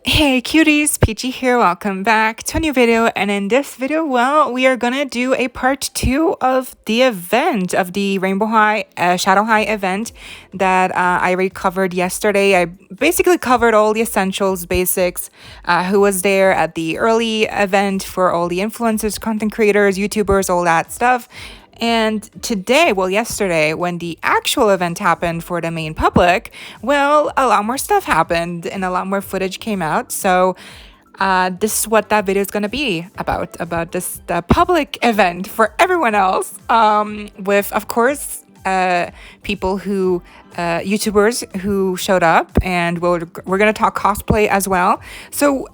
Hey cuties, Peachy here, welcome back to a new video, and in this video, well, we are gonna do a part 2 of the event, of the Rainbow High, Shadow High event that I already covered yesterday. I basically covered all the essentials, basics, who was there at the early event for all the influencers, content creators, YouTubers, all that stuff. And today, well, yesterday, when the actual event happened for the main public, well, a lot more stuff happened and a lot more footage came out. So this is what that video is going to be about this the public event for everyone else, with, of course, people who, YouTubers who showed up, and we're going to talk cosplay as well. So,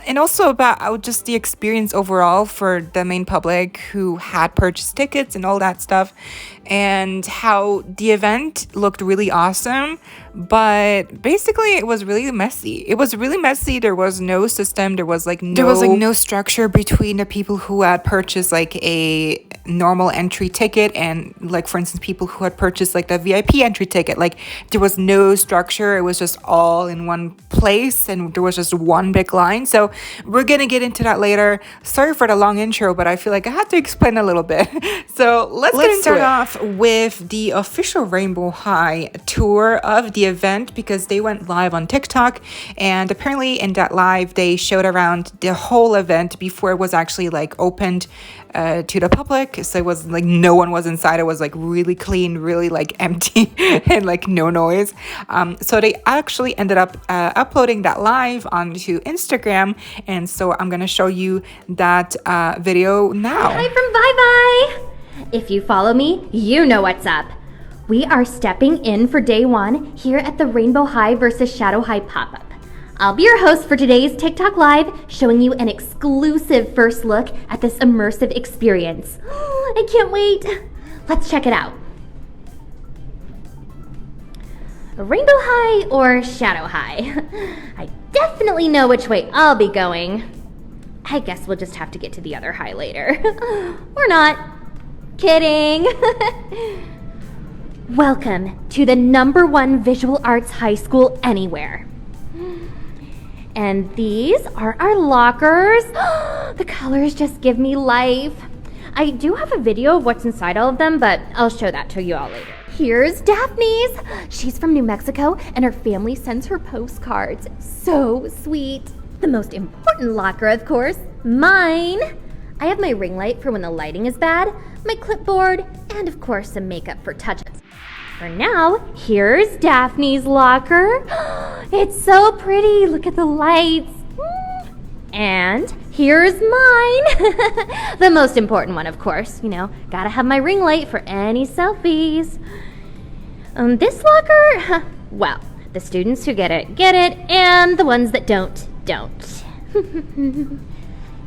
and also about just the experience overall for the main public who had purchased tickets and all that stuff, and how the event looked really awesome, but basically it was really messy. There was no system. There was no structure between the people who had purchased like a normal entry ticket and, like, for instance, people who had purchased like the VIP entry ticket. Like, there was no structure. It was just all in one place and there was just one big line. So we're gonna get into that later. Sorry for the long intro, but I feel like I had to explain a little bit. So let's start off with the official Rainbow High tour of the event, because they went live on TikTok, and apparently in that live they showed around the whole event before it was actually like opened to the public. So it was like no one was inside. It was like really clean, really like empty and like no noise. So they actually ended up uploading that live onto Instagram, and so I'm gonna show you that video now. Hi from Bye Bye! If you follow me, you know what's up. We are stepping in for day one here at the Rainbow High versus Shadow High pop-up. I'll be your host for today's TikTok Live, showing you an exclusive first look at this immersive experience. I can't wait. Let's check it out. Rainbow High or Shadow High? I definitely know which way I'll be going. I guess we'll just have to get to the other high later. Or not. Kidding. Welcome to the #1 visual arts high school anywhere. And these are our lockers. The colors just give me life. I do have a video of what's inside all of them, but I'll show that to you all later. Here's Daphne's. She's from New Mexico, and her family sends her postcards. So sweet. The most important locker, of course, mine. I have my ring light for when the lighting is bad, my clipboard, and of course some makeup for touch-ups. For now, here's Daphne's locker. It's so pretty. Look at the lights. And here's mine. The most important one, of course. You know, gotta have my ring light for any selfies. This locker, well, the students who get it, and the ones that don't.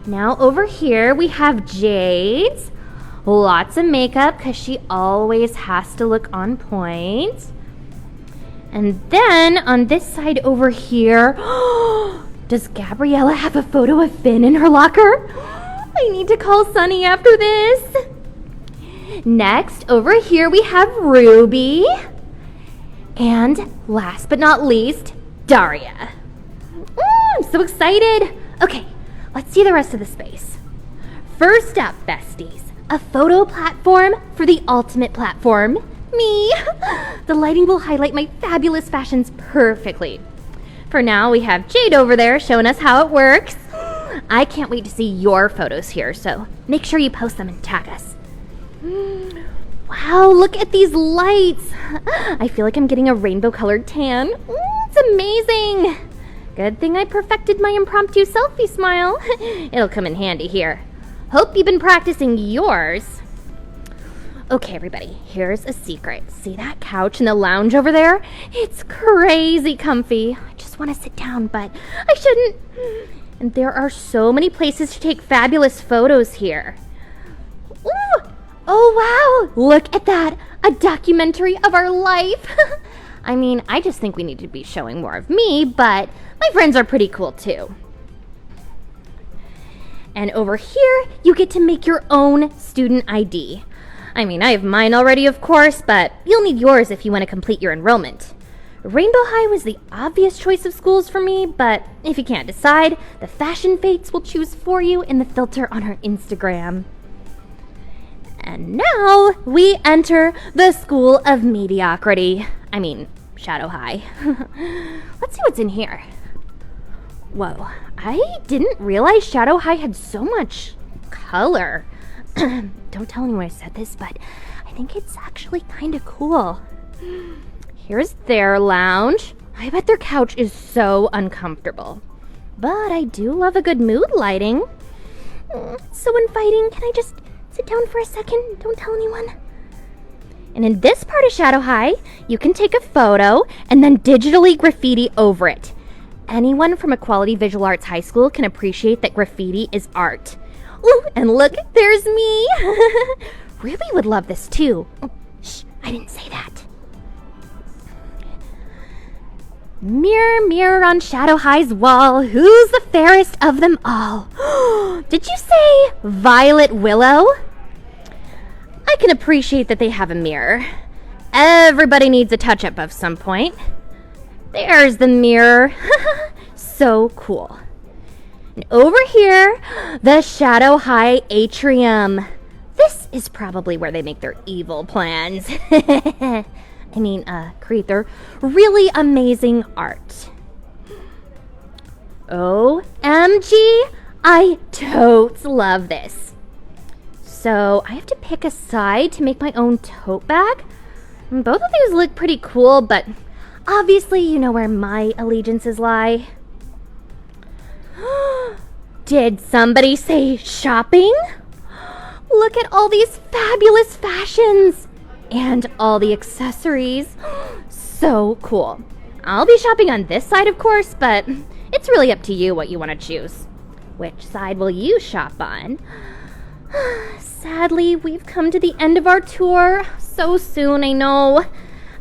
Now over here we have Jade's. Lots of makeup, because she always has to look on point. And then on this side over here, does Gabriella have a photo of Finn in her locker? I need to call Sunny after this. Next, over here we have Ruby. And last but not least, Daria. I'm so excited. Okay, let's see the rest of the space. First up, besties. A photo platform for the ultimate platform, me. The lighting will highlight my fabulous fashions perfectly. For now, we have Jade over there showing us how it works. I can't wait to see your photos here, so make sure you post them and tag us. Wow, look at these lights. I feel like I'm getting a rainbow-colored tan. It's amazing. Good thing I perfected my impromptu selfie smile. It'll come in handy here. Hope you've been practicing yours. Okay, everybody, here's a secret. See that couch in the lounge over there? It's crazy comfy. I just want to sit down, but I shouldn't. And there are so many places to take fabulous photos here. Ooh! Oh, wow! Look at that! A documentary of our life! I mean, I just think we need to be showing more of me, but my friends are pretty cool, too. And over here, you get to make your own student ID. I mean, I have mine already, of course, but you'll need yours if you want to complete your enrollment. Rainbow High was the obvious choice of schools for me, but if you can't decide, the Fashion Fates will choose for you in the filter on our Instagram. And now we enter the School of Mediocrity. I mean, Shadow High. Let's see what's in here. Whoa, I didn't realize Shadow High had so much color. Don't tell anyone I said this, but I think it's actually kind of cool. Here's their lounge. I bet their couch is so uncomfortable. But I do love a good mood lighting. It's so inviting. Can I just sit down for a second? Don't tell anyone. And in this part of Shadow High, you can take a photo and then digitally graffiti over it. Anyone from Equality Visual Arts High School can appreciate that graffiti is art. Ooh, and look, there's me. Ruby would love this too. Oh, shh, I didn't say that. Mirror, mirror on Shadow High's wall, who's the fairest of them all? Did you say Violet Willow? I can appreciate that they have a mirror. Everybody needs a touch-up of some point. There's the mirror. So cool. And over here, the Shadow High Atrium. This is probably where they make their evil plans. Create their really amazing art. OMG, I totes love this. So I have to pick a side to make my own tote bag. Both of these look pretty cool, but obviously you know where my allegiances lie. Did somebody say shopping? Look at all these fabulous fashions and all the accessories. So cool. I'll be shopping on this side, of course, but it's really up to you what you want to choose. Which side will you shop on? Sadly, we've come to the end of our tour. So soon, I know.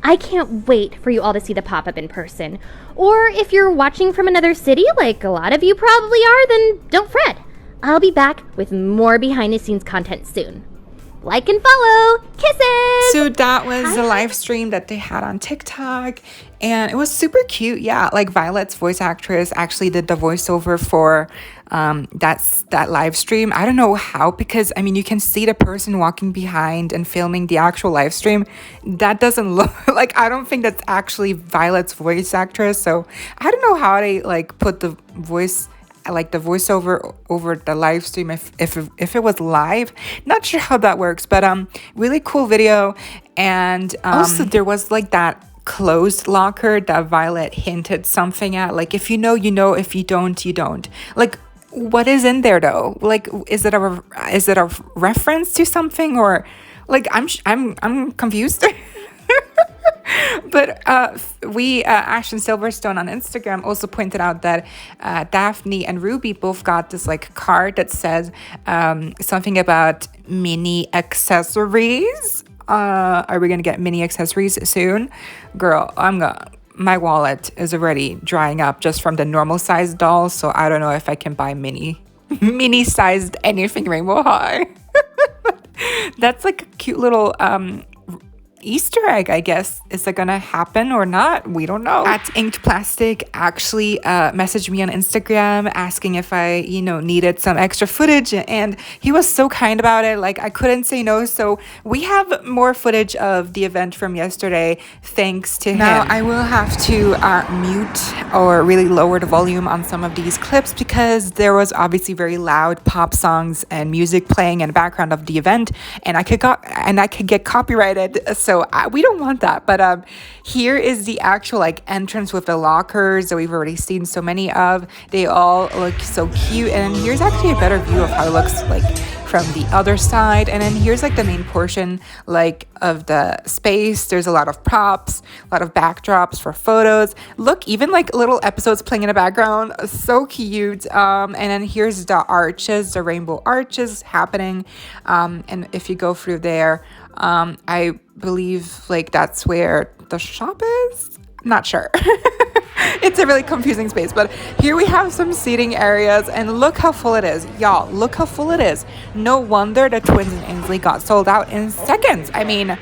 I can't wait for you all to see the pop-up in person. Or if you're watching from another city, like a lot of you probably are, then don't fret. I'll be back with more behind-the-scenes content soon. Like and follow. Kisses! So that was the live stream that they had on TikTok, and it was super cute. Yeah, like Violet's voice actress actually did the voiceover for that live stream. I don't know how, because I mean you can see the person walking behind and filming the actual live stream. That doesn't look like, I don't think that's actually Violet's voice actress. So I don't know how they like put the voice, like the voiceover over the live stream if it was live. Not sure how that works, but really cool video. And also there was like that closed locker that Violet hinted something at, like if you know, you know, if you don't, you don't. Like what is in there though? Like is it a reference to something, or like I'm confused. But Ashton Silverstone on Instagram also pointed out that Daphne and Ruby both got this like card that says something about mini accessories. Are we gonna get mini accessories soon? Girl, my wallet is already drying up just from the normal sized dolls, so I don't know if I can buy mini sized anything Rainbow High. That's like a cute little Easter egg, I guess. Is that gonna happen or not? We don't know. At Inked Plastic actually messaged me on Instagram asking if I, needed some extra footage, and he was so kind about it. Like I couldn't say no. So we have more footage of the event from yesterday, thanks to him. Now I will have to mute or really lower the volume on some of these clips because there was obviously very loud pop songs and music playing in the background of the event, and I could get copyrighted. So we don't want that. But here is the actual like entrance with the lockers that we've already seen so many of. They all look so cute, and here's actually a better view of how it looks like from the other side. And then here's like the main portion like of the space. There's a lot of props, a lot of backdrops for photos. Look, even like little episodes playing in the background. So cute. And then here's the arches, the rainbow arches happening. And if you go through there, I believe like that's where the shop is. Not sure. It's a really confusing space, but here we have some seating areas, and look how full it is. Y'all, look how full it is. No wonder the Twins and Ainsley got sold out in seconds. I mean,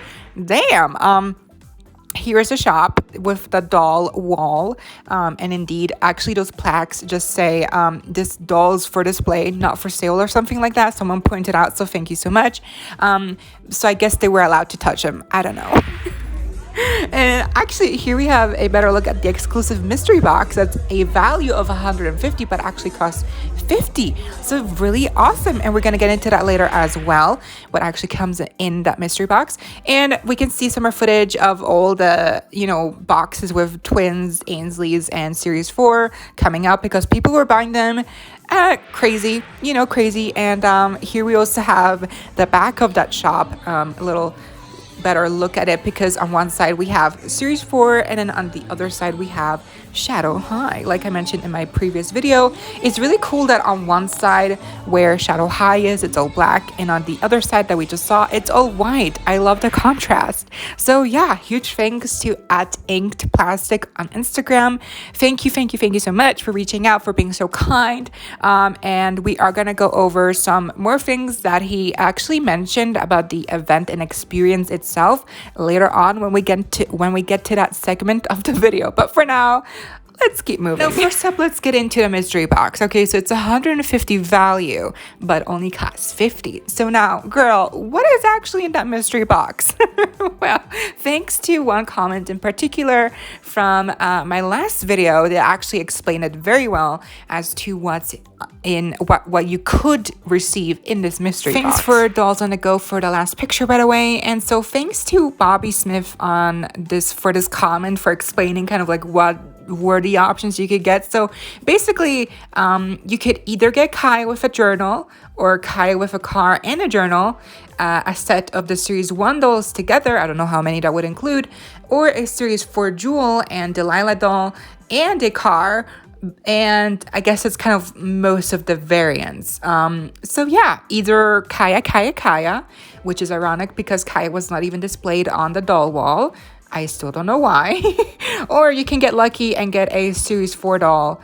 damn. here is a shop with the doll wall, and indeed, actually, those plaques just say this doll's for display, not for sale, or something like that. Someone pointed out, so thank you so much. So I guess they were allowed to touch them. I don't know. And actually, here we have a better look at the exclusive mystery box. That's a value of 150, but actually costs 50. So really awesome. And we're going to get into that later as well, what actually comes in that mystery box. And we can see some more footage of all the, boxes with twins, Ainsleys, and Series 4 coming out because people were buying them. Crazy. And here we also have the back of that shop, a little better look at it, because on one side we have Series 4 and then on the other side we have Shadow High. Like I mentioned in my previous video, it's really cool that on one side where Shadow High is, it's all black, and on the other side that we just saw, it's all white. I love the contrast. So yeah, huge thanks to @InkedPlastic on Instagram. Thank you so much for reaching out, for being so kind. And we are gonna go over some more things that he actually mentioned about the event and experience itself later on when we get to that segment of the video. But for now, let's keep moving. Now, first up, let's get into the mystery box. Okay, so it's 150 value, but only costs 50. So now, girl, what is actually in that mystery box? Well, thanks to one comment in particular from my last video that actually explained it very well as to what's in what you could receive in this mystery box. Thanks for Dollsonthego for the last picture, by the way. And so thanks to Bobby Smith on this for this comment, for explaining kind of like what were the options you could get. So basically, you could either get Kai with a journal or Kai with a car and a journal, a set of the Series 1 dolls together, I don't know how many that would include, or a Series 4 Jewel and Delilah doll and a car, and I guess it's kind of most of the variants. So yeah, either Kaya, which is ironic because Kaya was not even displayed on the doll wall. I still don't know why. Or you can get lucky and get a Series 4 doll,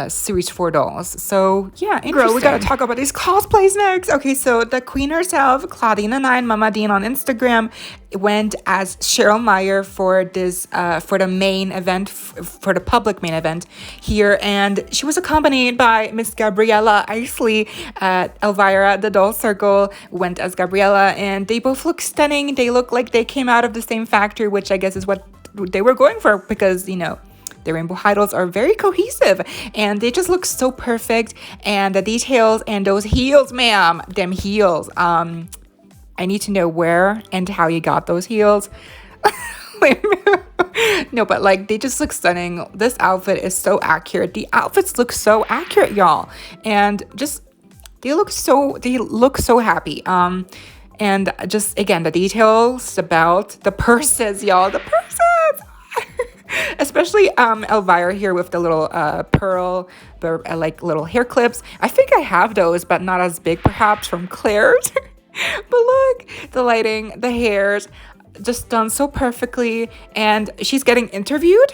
Series 4 dolls. So yeah, girl, we gotta talk about these cosplays next. Okay, so the queen herself, Claudina9 Mama Dean on Instagram, went as Cheryl Meyer for this for the main event, for the public main event here, and she was accompanied by Miss Gabriella Isley. Elvira, the doll circle, went as Gabriella, and they both look stunning. They look like they came out of the same factory, which I guess is what they were going for, because the Rainbow High dolls are very cohesive and they just look so perfect. And the details and those heels, ma'am, them heels. I need to know where and how you got those heels. No, but like they just look stunning. This outfit is so accurate. The outfits look so accurate, y'all. And just they look so happy. And just again, the details about the purses, y'all. The purses. Especially Elvira here with the little pearl, like little hair clips. I think I have those, but not as big perhaps from Claire's. But look, the lighting, the hairs, just done so perfectly. And she's getting interviewed.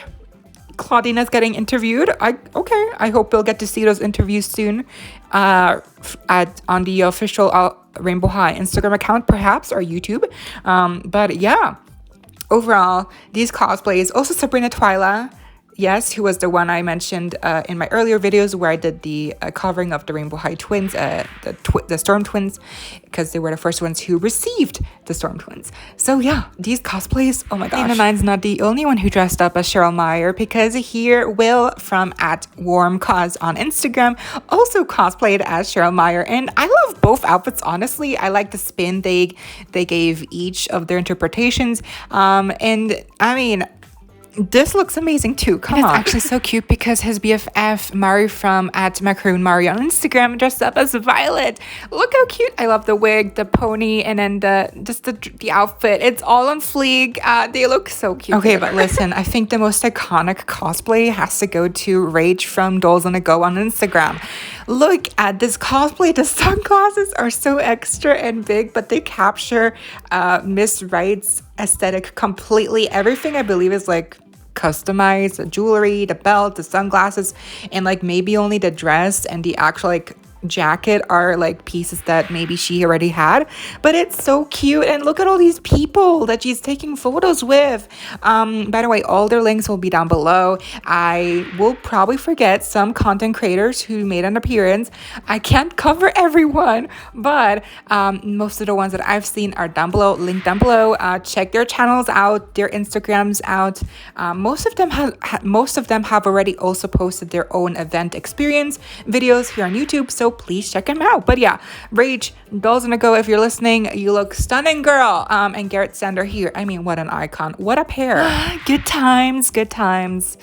Claudina's getting interviewed. I hope we'll get to see those interviews soon on the official Rainbow High Instagram account, perhaps, or YouTube. But yeah. Overall, these cosplays, also Sabrina Twyla, yes, who was the one I mentioned in my earlier videos where I did the covering of the Rainbow High twins, the Storm Twins, because they were the first ones who received the Storm Twins. So yeah, these cosplays, oh my gosh. Claudina9's not the only one who dressed up as Cheryl Meyer, because here Will from @Wormcos on Instagram also cosplayed as Cheryl Meyer, and I love both outfits, honestly. I like the spin they gave each of their interpretations, and I mean, this looks amazing too. Come on. It's actually so cute because his BFF Mari from @Macaroonmari on Instagram dressed up as Violet. Look how cute. I love the wig, the pony, and then the outfit. It's all on fleek. They look so cute. Okay, but listen, I think the most iconic cosplay has to go to Rach from Dollsonthego on Instagram. Look at this cosplay. The sunglasses are so extra and big, but they capture Miss Wright's aesthetic completely. Everything I believe is like customized, the jewelry, the belt, the sunglasses, and like maybe only the dress and the actual like jacket are like pieces that maybe she already had, but it's so cute. And look at all these people that she's taking photos with. By the way, all their links will be down below. I will probably forget some content creators who made an appearance. I can't cover everyone, but most of the ones that I've seen are down below, linked down below. Check their channels out, their Instagrams out. Most of them have already also posted their own event experience videos here on YouTube, so please check them out. But yeah, Rach, Dollsonthego, if you're listening, you look stunning, girl. And Garrett Sander here. I mean, what an icon. What a pair. Good times, good times.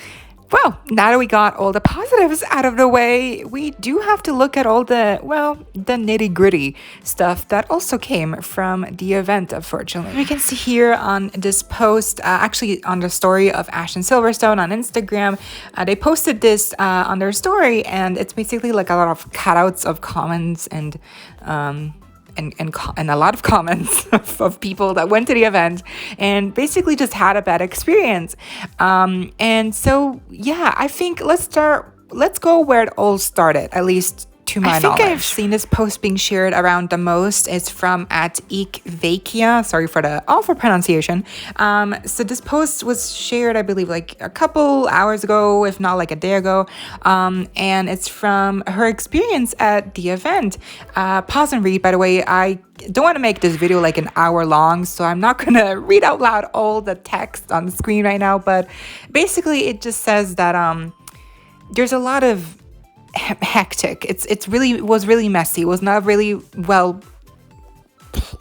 Well, now that we got all the positives out of the way, we do have to look at all the, well, the nitty-gritty stuff that also came from the event, unfortunately. You can see here on this post, actually on the story of Ashton Silverstone on Instagram, they posted this on their story, and it's basically like a lot of cutouts of comments and a lot of comments of people that went to the event and basically just had a bad experience. And so, yeah, I think let's go where it all started, at least to my knowledge. I think I've seen this post being shared around the most. It's from @Ikvakia. Sorry for the awful pronunciation. So this post was shared, I believe, like a couple hours ago, if not like a day ago. And it's from her experience at the event. Pause and read, by the way. I don't want to make this video like an hour long, so I'm not gonna read out loud all the text on the screen right now. But basically, it just says that there's a lot of hectic. It was really messy. It was not really well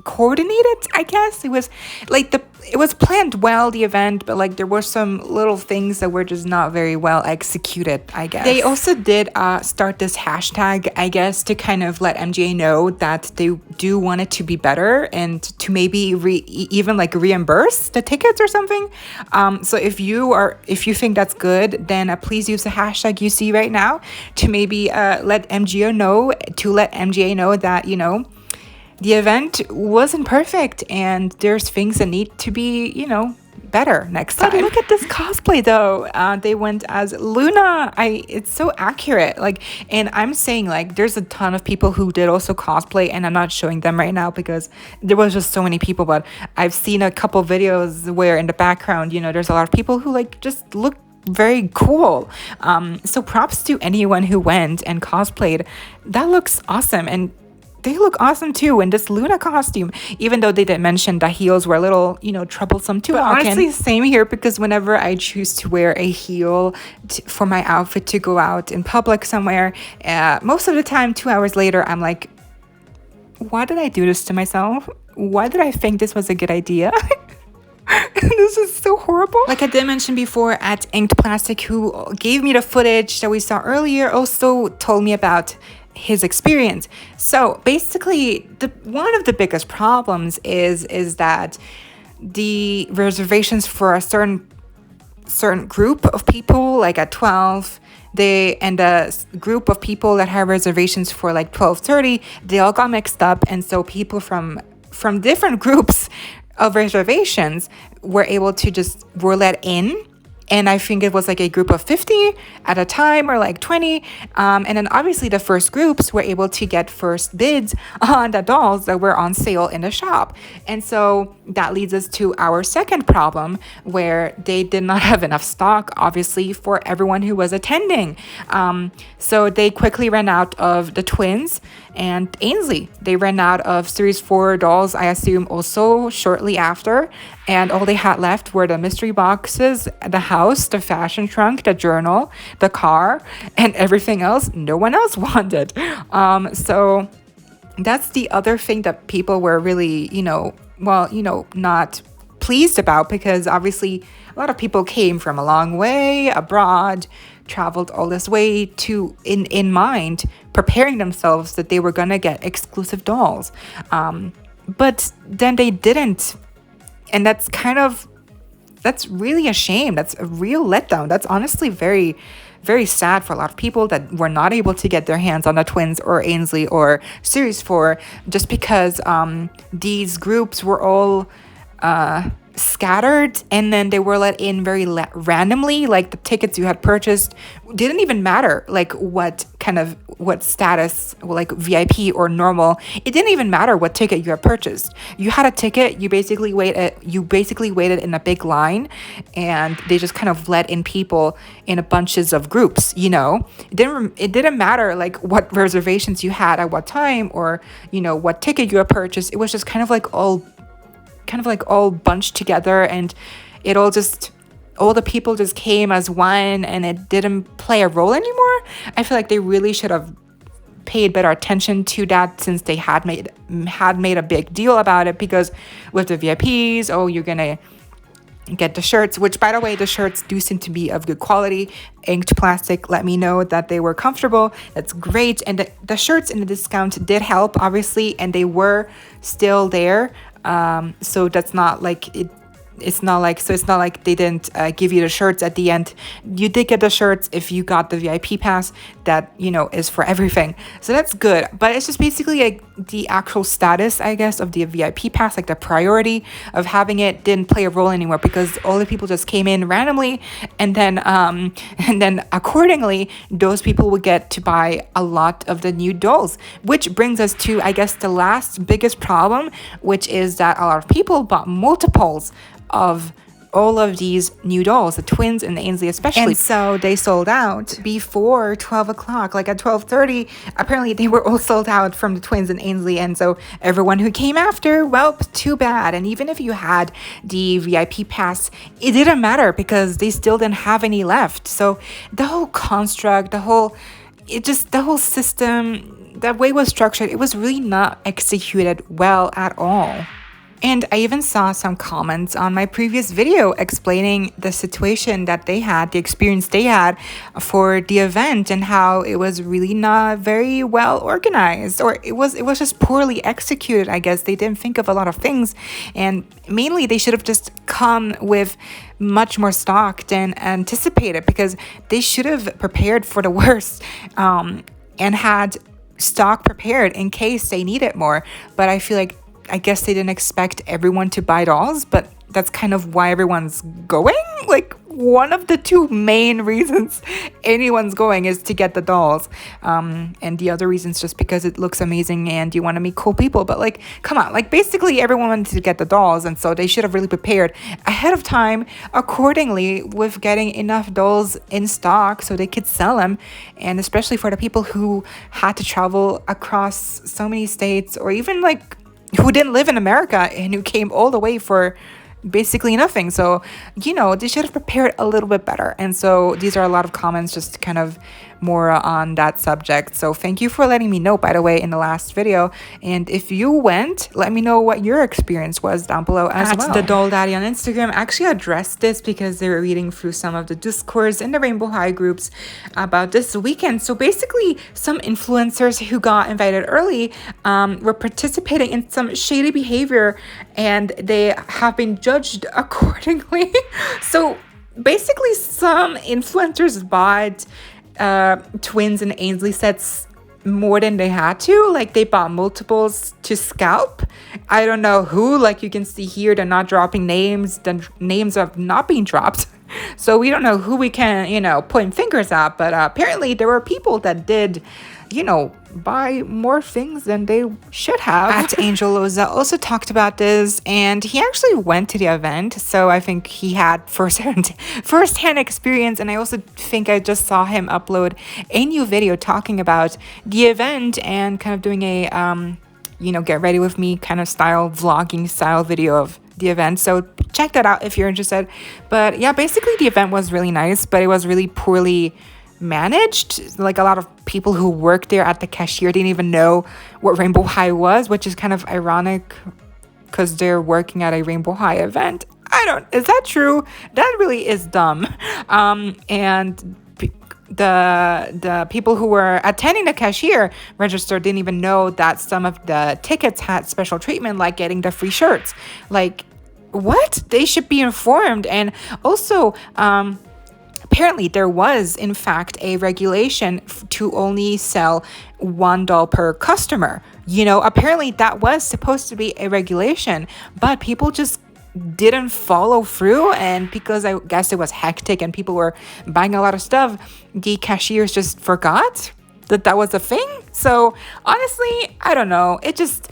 coordinated, I guess. It was like it was planned well, the event, but like there were some little things that were just not very well executed, I guess. They also did start this hashtag, I guess, to kind of let MGA know that they do want it to be better and to maybe even like reimburse the tickets or something. So if you think that's good, then please use the hashtag you see right now to maybe let MGA know that, you know, the event wasn't perfect and there's things that need to be, you know, better next time. But look at this cosplay though. They went as Luna. It's so accurate. Like, and I'm saying like there's a ton of people who did also cosplay, and I'm not showing them right now because there was just so many people, but I've seen a couple videos where in the background, you know, there's a lot of people who like just look very cool. So props to anyone who went and cosplayed. That looks awesome. And they look awesome too in this Luna costume, even though they did mention the heels were a little, you know, troublesome to walk in. Honestly, same here, because whenever I choose to wear a heel for my outfit to go out in public somewhere, most of the time 2 hours later I'm like, why did I do this to myself? Why did I think this was a good idea? This is so horrible. Like I did mention before, @Inked Plastic, who gave me the footage that we saw earlier, also told me about his experience. So basically, one of the biggest problems is that the reservations for a certain group of people, like at 12, and a group of people that had reservations for like 12:30, they all got mixed up, and so people from different groups of reservations were let in. And I think it was like a group of 50 at a time, or like 20. And then obviously the first groups were able to get first bids on the dolls that were on sale in the shop. And so that leads us to our second problem, where they did not have enough stock, obviously, for everyone who was attending. So they quickly ran out of the twins and Ainsley. They ran out of Series 4 dolls, I assume, also shortly after. And all they had left were the mystery boxes, the house, the fashion trunk, the journal, the car, and everything else no one else wanted. So that's the other thing that people were really, not pleased about, because obviously a lot of people came from a long way abroad, traveled all this way to in mind preparing themselves that they were gonna get exclusive dolls, but then they didn't. And that's really a shame. That's a real letdown. That's honestly very, very sad for a lot of people that were not able to get their hands on the twins or Ainsley or Series 4, just because these groups were all scattered, and then they were let in very randomly. Like the tickets you had purchased didn't even matter, like what status, like VIP or normal. It didn't even matter what ticket you had purchased. You had a ticket, you basically waited in a big line, and they just kind of let in people in a bunches of groups. It didn't matter like what reservations you had at what time, or what ticket you had purchased. It was just kind of like all bunched together, and all the people just came as one, and it didn't play a role anymore. I feel like they really should have paid better attention to that, since they had made a big deal about it, because with the VIPs, you're gonna get the shirts, which by the way, the shirts do seem to be of good quality, inked plastic. Let me know that they were comfortable. That's great. And the shirts in the discount did help, obviously, and they were still there. So that's not like it. It's not like they didn't give you the shirts at the end. You did get the shirts if you got the VIP pass that is for everything, so that's good. But it's just basically like the actual status, I guess, of the VIP pass, like the priority of having it, didn't play a role anymore, because all the people just came in randomly, and then accordingly those people would get to buy a lot of the new dolls, which brings us to, I guess, the last biggest problem, which is that a lot of people bought multiples of all of these new dolls, the twins and the Ainsley especially, and so they sold out before 12 o'clock. Like at 12:30, apparently they were all sold out from the twins and Ainsley, and so everyone who came after, well, too bad. And even if you had the VIP pass, it didn't matter, because they still didn't have any left. So the whole construct, the whole system, that way it was structured, it was really not executed well at all. And I even saw some comments on my previous video explaining the situation that they had, the experience they had for the event, and how it was really not very well organized, or it was just poorly executed. I guess they didn't think of a lot of things, and mainly they should have just come with much more stock than anticipated, because they should have prepared for the worst, and had stock prepared in case they needed more. But I guess they didn't expect everyone to buy dolls, but that's kind of why everyone's going. Like, one of the two main reasons anyone's going is to get the dolls. And the other reason's just because it looks amazing and you want to meet cool people. But like, come on, like basically everyone wanted to get the dolls, and so they should have really prepared ahead of time accordingly with getting enough dolls in stock so they could sell them. And especially for the people who had to travel across so many states, or even like who didn't live in America and who came all the way for basically nothing. So, they should have prepared a little bit better. And so these are a lot of comments just kind of more on that subject. So thank you for letting me know, by the way, in the last video. And if you went, let me know what your experience was down below as well. The Doll Daddy on Instagram actually addressed this because they were reading through some of the discourse in the Rainbow High groups about this weekend. So basically, some influencers who got invited early were participating in some shady behavior, and they have been judged accordingly. So basically, some influencers bought twins and Ainsley sets more than they had to. Like, they bought multiples to scalp. I don't know who. Like, you can see here, they're not dropping names. The names have not been dropped. So we don't know who we can, point fingers at. But apparently there were people that did, buy more things than they should have. At angelloza also talked about this, and he actually went to the event, so I think he had firsthand experience. And I also think I just saw him upload a new video talking about the event and kind of doing a get ready with me kind of vlogging style video of the event. So check that out if you're interested. But yeah, basically the event was really nice, but it was really poorly managed. Like, a lot of people who worked there at the cashier didn't even know what Rainbow High was, which is kind of ironic because they're working at a Rainbow High event. Is that true? That really is dumb. And the people who were attending the cashier register didn't even know that some of the tickets had special treatment, like getting the free shirts. Like, what? They should be informed. And also, apparently there was, in fact, a regulation to only sell $1 per customer. Apparently that was supposed to be a regulation, but people just didn't follow through, and because I guess it was hectic and people were buying a lot of stuff, the cashiers just forgot that was a thing. So honestly, I don't know, it just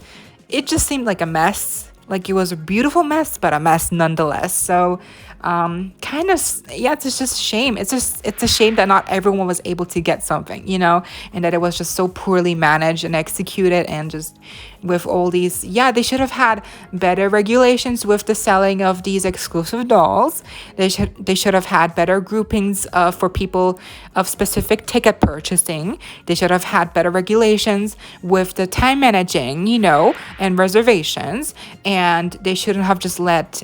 seemed like a mess. Like, it was a beautiful mess, but a mess nonetheless. So kind of, yeah, it's just a shame. It's a shame that not everyone was able to get something, you know, and that it was just so poorly managed and executed. And just with all these, yeah, they should have had better regulations with the selling of these exclusive dolls. They should have had better groupings for people of specific ticket purchasing. They should have had better regulations with the time managing, you know, and reservations. And they shouldn't have just let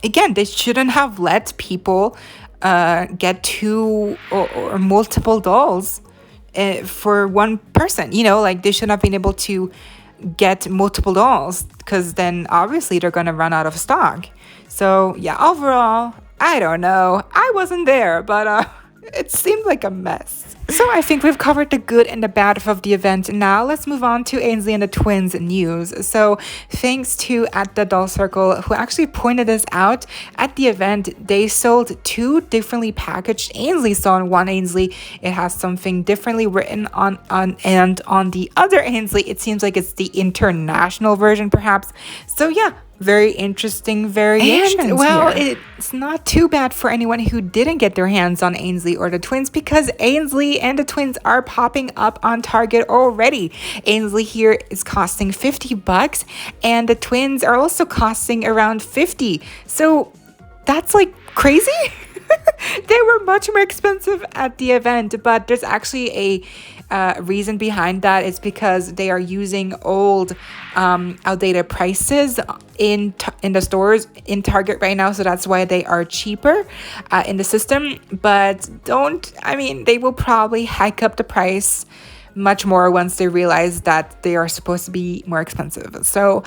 again, they shouldn't have let people get two or multiple dolls for one person, you know, like they shouldn't have been able to get multiple dolls, because then obviously they're gonna run out of stock. So yeah, overall, I don't know, I wasn't there, but it seemed like a mess. So I think we've covered the good and the bad of the event. Now let's move on to Ainsley and the twins news. So thanks to at the Doll Circle, who actually pointed this out at the event. They sold 2 differently packaged Ainsley. So on one Ainsley, it has something differently written on and on the other Ainsley, it seems like it's the international version perhaps. So yeah, very interesting variations. And well, it's not too bad for anyone who didn't get their hands on Ainsley or the twins, because Ainsley and the twins are popping up on Target already. Ainsley here is costing $50 and the twins are also costing around $50. So that's like crazy. They were much more expensive at the event, but there's actually a reason behind that. It's because they are using old outdated prices in the stores in Target right now, so that's why they are cheaper in the system. But they will probably hike up the price much more once they realize that they are supposed to be more expensive. So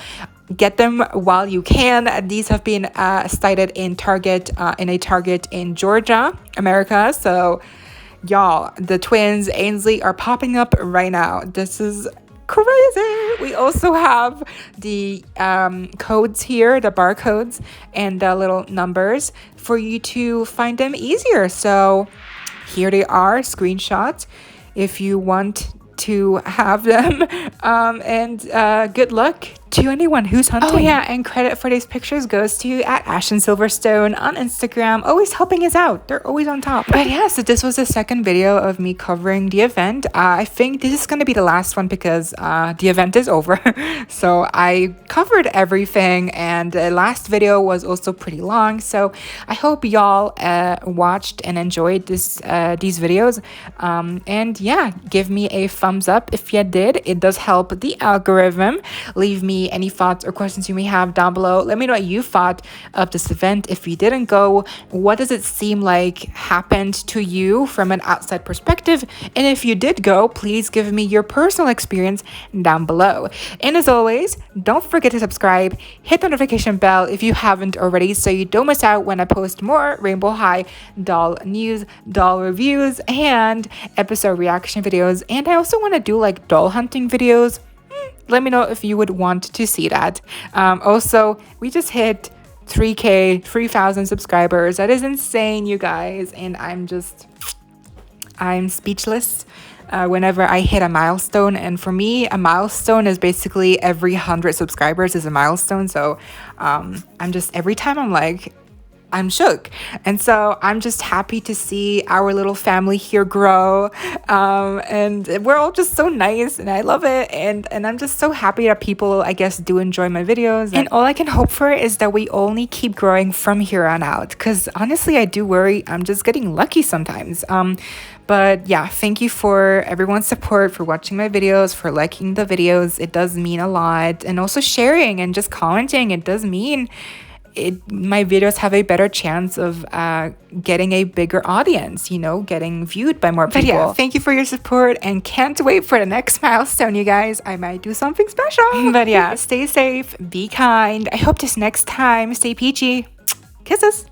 get them while you can. These have been cited in Target, in a Target in Georgia, America. So y'all, the twins Ainsley are popping up right now. This is crazy. We also have the codes here, the barcodes and the little numbers for you to find them easier. So here they are, screenshots if you want to have them. And good luck to anyone who's hunting. Oh yeah, and credit for these pictures goes to at Ashton Silverstone on Instagram, always helping us out. They're always on top. But yeah, so this was the second video of me covering the event. I think this is gonna be the last one because the event is over. So I covered everything, and the last video was also pretty long. So I hope y'all watched and enjoyed these videos. And yeah, give me a thumbs up if you did. It does help the algorithm. Leave me any thoughts or questions you may have down below. Let me know what you thought of this event. If you didn't go, what does it seem like happened to you from an outside perspective? And if you did go, please give me your personal experience down below. And as always, don't forget to subscribe, hit the notification bell if you haven't already, so you don't miss out when I post more Rainbow High doll news, doll reviews, and episode reaction videos. And I also want to do like doll hunting videos. Let me know if you would want to see that. Also, we just hit 3,000 subscribers. That is insane, you guys. And I'm speechless whenever I hit a milestone. And for me, a milestone is basically every 100 subscribers is a milestone. So every time I'm shook. And so I'm just happy to see our little family here grow. And we're all just so nice and I love it. And I'm just so happy that people, I guess, do enjoy my videos. And all I can hope for is that we only keep growing from here on out. Because honestly, I do worry I'm just getting lucky sometimes. But yeah, thank you for everyone's support, for watching my videos, for liking the videos. It does mean a lot. And also sharing and just commenting. It does mean my videos have a better chance of getting a bigger audience, you know, getting viewed by more people. But yeah, thank you for your support and can't wait for the next milestone, you guys. I might do something special. But yeah, stay safe, be kind. I hope this next time, stay peachy. Kisses.